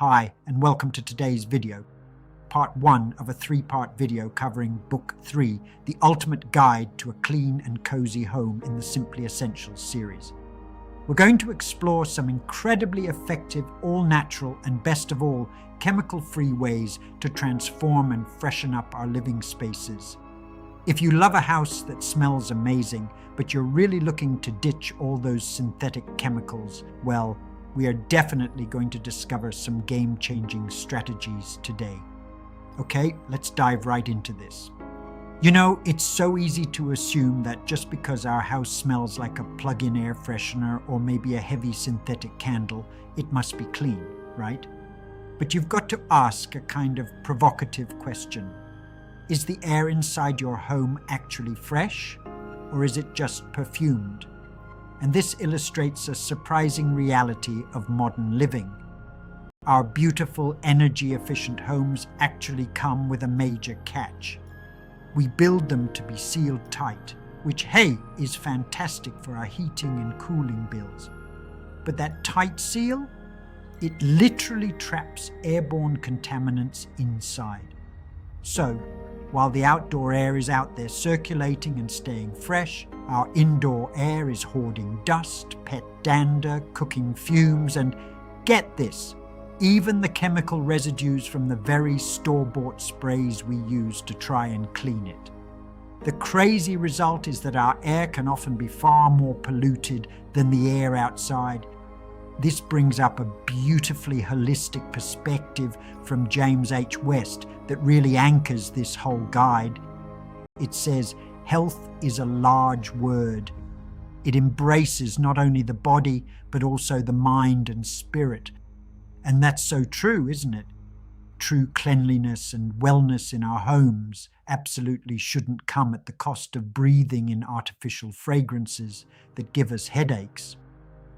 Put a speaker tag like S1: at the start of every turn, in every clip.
S1: Hi, and welcome to today's video, part 1 of a 3-part video covering Book 3, The Ultimate Guide to a Clean and Cozy Home in the Simply Essentials series. We're going to explore some incredibly effective, all-natural, and best of all, chemical-free ways to transform and freshen up our living spaces. If you love a house that smells amazing, but you're really looking to ditch all those synthetic chemicals, well, we are definitely going to discover some game-changing strategies today. Okay, let's dive right into this. You know, it's so easy to assume that just because our house smells like a plug-in air freshener or maybe a heavy synthetic candle, it must be clean, right? But you've got to ask a kind of provocative question. Is the air inside your home actually fresh, or is it just perfumed? And this illustrates a surprising reality of modern living. Our beautiful, energy-efficient homes actually come with a major catch. We build them to be sealed tight, which, hey, is fantastic for our heating and cooling bills. But that tight seal, it literally traps airborne contaminants inside. So, while the outdoor air is out there circulating and staying fresh, our indoor air is hoarding dust, pet dander, cooking fumes, and get this, even the chemical residues from the very store-bought sprays we use to try and clean it. The crazy result is that our air can often be far more polluted than the air outside. This brings up a beautifully holistic perspective from James H. West that really anchors this whole guide. It says, health is a large word. It embraces not only the body, but also the mind and spirit. And that's so true, isn't it? True cleanliness and wellness in our homes absolutely shouldn't come at the cost of breathing in artificial fragrances that give us headaches.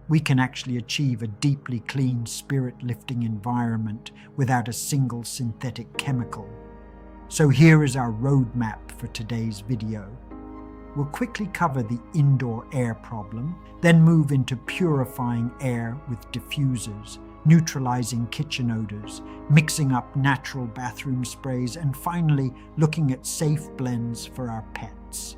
S1: We can actually achieve a deeply clean, spirit-lifting environment without a single synthetic chemical. So here is our roadmap for today's video. We'll quickly cover the indoor air problem, then move into purifying air with diffusers, neutralizing kitchen odors, mixing up natural bathroom sprays, and finally looking at safe blends for our pets.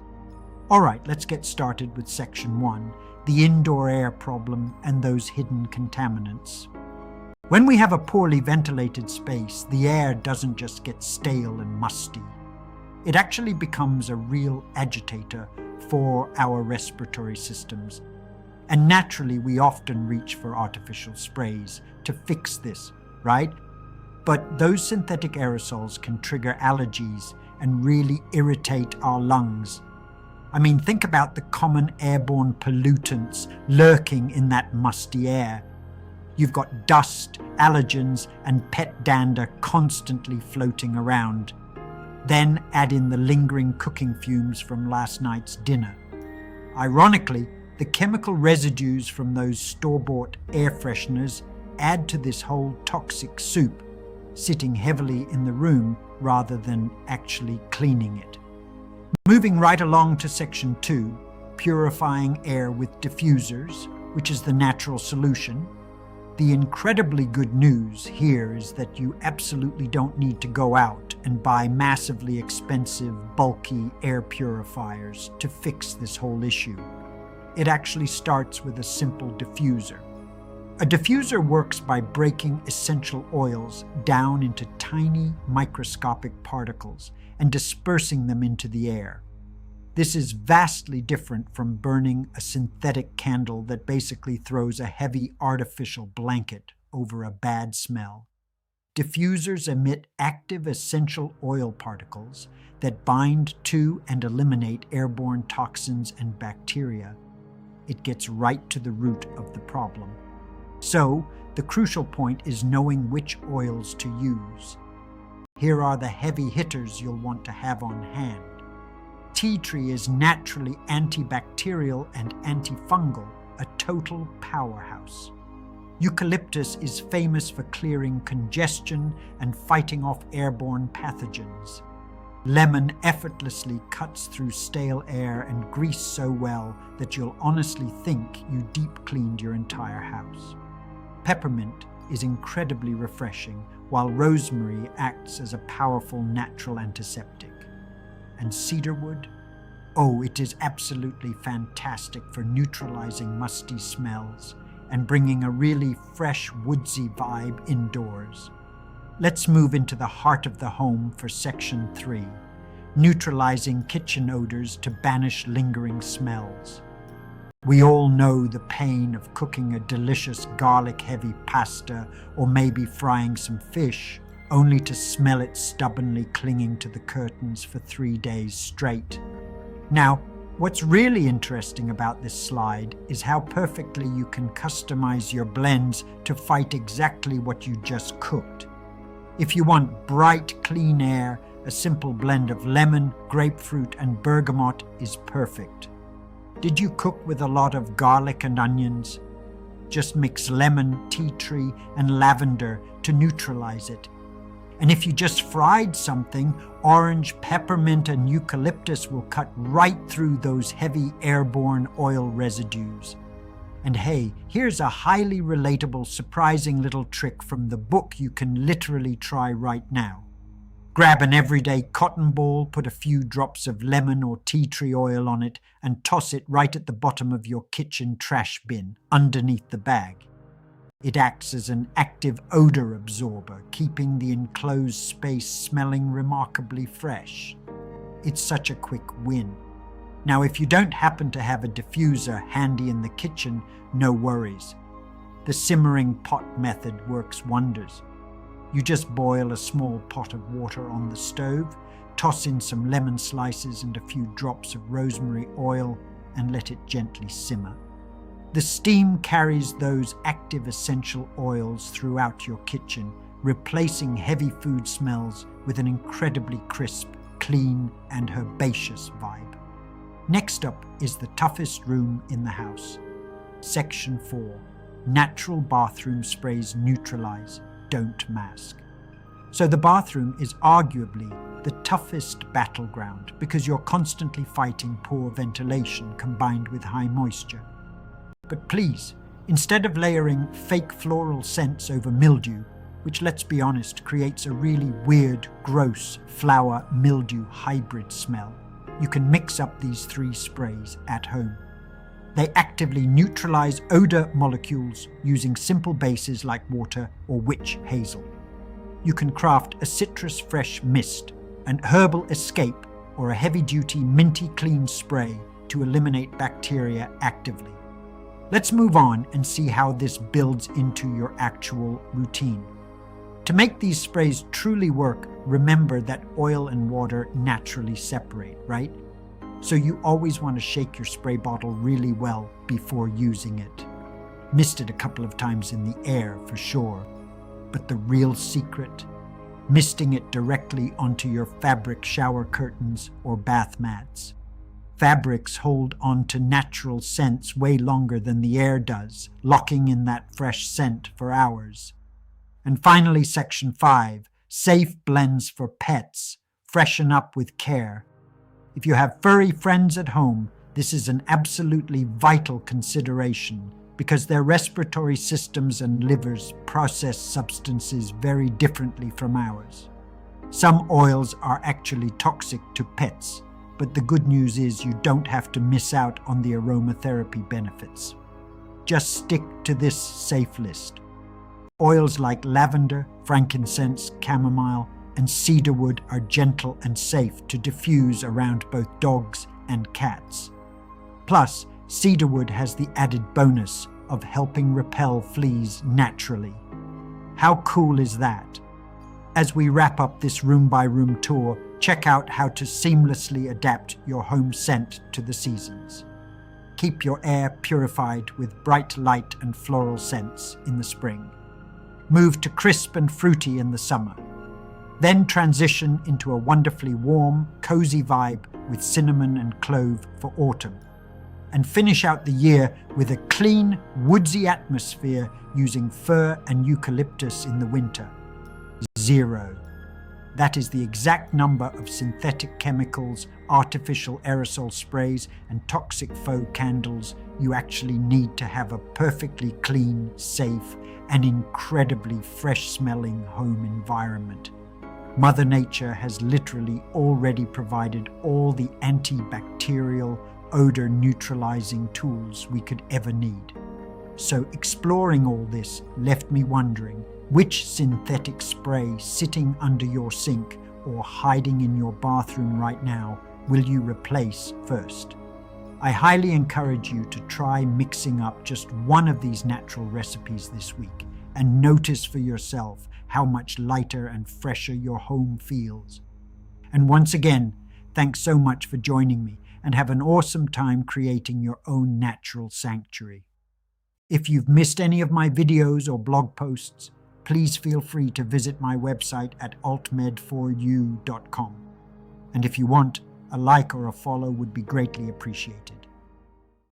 S1: All right, let's get started with section 1, the indoor air problem and those hidden contaminants. When we have a poorly ventilated space, the air doesn't just get stale and musty. It actually becomes a real agitator for our respiratory systems. And naturally, we often reach for artificial sprays to fix this, right? But those synthetic aerosols can trigger allergies and really irritate our lungs. I mean, think about the common airborne pollutants lurking in that musty air. You've got dust, allergens, and pet dander constantly floating around. Then add in the lingering cooking fumes from last night's dinner. Ironically, the chemical residues from those store-bought air fresheners add to this whole toxic soup, sitting heavily in the room rather than actually cleaning it. Moving right along to section 2, purifying air with diffusers, which is the natural solution. The incredibly good news here is that you absolutely don't need to go out and buy massively expensive, bulky air purifiers to fix this whole issue. It actually starts with a simple diffuser. A diffuser works by breaking essential oils down into tiny microscopic particles and dispersing them into the air. This is vastly different from burning a synthetic candle that basically throws a heavy artificial blanket over a bad smell. Diffusers emit active essential oil particles that bind to and eliminate airborne toxins and bacteria. It gets right to the root of the problem. So, the crucial point is knowing which oils to use. Here are the heavy hitters you'll want to have on hand. Tea tree is naturally antibacterial and antifungal, a total powerhouse. Eucalyptus is famous for clearing congestion and fighting off airborne pathogens. Lemon effortlessly cuts through stale air and grease so well that you'll honestly think you deep cleaned your entire house. Peppermint is incredibly refreshing, while rosemary acts as a powerful natural antiseptic. And cedarwood? Oh, it is absolutely fantastic for neutralizing musty smells and bringing a really fresh, woodsy vibe indoors. Let's move into the heart of the home for Section 3, neutralizing kitchen odors to banish lingering smells. We all know the pain of cooking a delicious garlic-heavy pasta or maybe frying some fish, only to smell it stubbornly clinging to the curtains for 3 days straight. Now, what's really interesting about this slide is how perfectly you can customize your blends to fight exactly what you just cooked. If you want bright, clean air, a simple blend of lemon, grapefruit, and bergamot is perfect. Did you cook with a lot of garlic and onions? Just mix lemon, tea tree, and lavender to neutralize it. And if you just fried something, orange, peppermint, and eucalyptus will cut right through those heavy airborne oil residues. And hey, here's a highly relatable, surprising little trick from the book you can literally try right now. Grab an everyday cotton ball, put a few drops of lemon or tea tree oil on it, and toss it right at the bottom of your kitchen trash bin, underneath the bag. It acts as an active odor absorber, keeping the enclosed space smelling remarkably fresh. It's such a quick win. Now, if you don't happen to have a diffuser handy in the kitchen, no worries. The simmering pot method works wonders. You just boil a small pot of water on the stove, toss in some lemon slices and a few drops of rosemary oil, and let it gently simmer. The steam carries those active essential oils throughout your kitchen, replacing heavy food smells with an incredibly crisp, clean, and herbaceous vibe. Next up is the toughest room in the house. Section 4. Natural bathroom sprays neutralize, don't mask. So the bathroom is arguably the toughest battleground because you're constantly fighting poor ventilation combined with high moisture. But please, instead of layering fake floral scents over mildew, which, let's be honest, creates a really weird, gross flower mildew hybrid smell, you can mix up these 3 sprays at home. They actively neutralize odor molecules using simple bases like water or witch hazel. You can craft a citrus fresh mist, an herbal escape, or a heavy-duty minty clean spray to eliminate bacteria actively. Let's move on and see how this builds into your actual routine. To make these sprays truly work, remember that oil and water naturally separate, right? So you always want to shake your spray bottle really well before using it. Missed it a couple of times in the air for sure. But the real secret? Misting it directly onto your fabric shower curtains or bath mats. Fabrics hold on to natural scents way longer than the air does, locking in that fresh scent for hours. And finally, Section 5, safe blends for pets. Freshen up with care. If you have furry friends at home, this is an absolutely vital consideration because their respiratory systems and livers process substances very differently from ours. Some oils are actually toxic to pets, but the good news is you don't have to miss out on the aromatherapy benefits. Just stick to this safe list. Oils like lavender, frankincense, chamomile, and cedarwood are gentle and safe to diffuse around both dogs and cats. Plus, cedarwood has the added bonus of helping repel fleas naturally. How cool is that? As we wrap up this room-by-room tour, check out how to seamlessly adapt your home scent to the seasons. Keep your air purified with bright light and floral scents in the spring. Move to crisp and fruity in the summer. Then transition into a wonderfully warm, cozy vibe with cinnamon and clove for autumn. And finish out the year with a clean, woodsy atmosphere using fir and eucalyptus in the winter. 0. That is the exact number of synthetic chemicals, artificial aerosol sprays, and toxic faux candles you actually need to have a perfectly clean, safe, and incredibly fresh-smelling home environment. Mother Nature has literally already provided all the antibacterial, odor-neutralizing tools we could ever need. So exploring all this left me wondering, which synthetic spray sitting under your sink or hiding in your bathroom right now will you replace first? I highly encourage you to try mixing up just one of these natural recipes this week and notice for yourself how much lighter and fresher your home feels. And once again, thanks so much for joining me, and have an awesome time creating your own natural sanctuary. If you've missed any of my videos or blog posts, please feel free to visit my website at altmed4u.com. And if you want, a like or a follow would be greatly appreciated.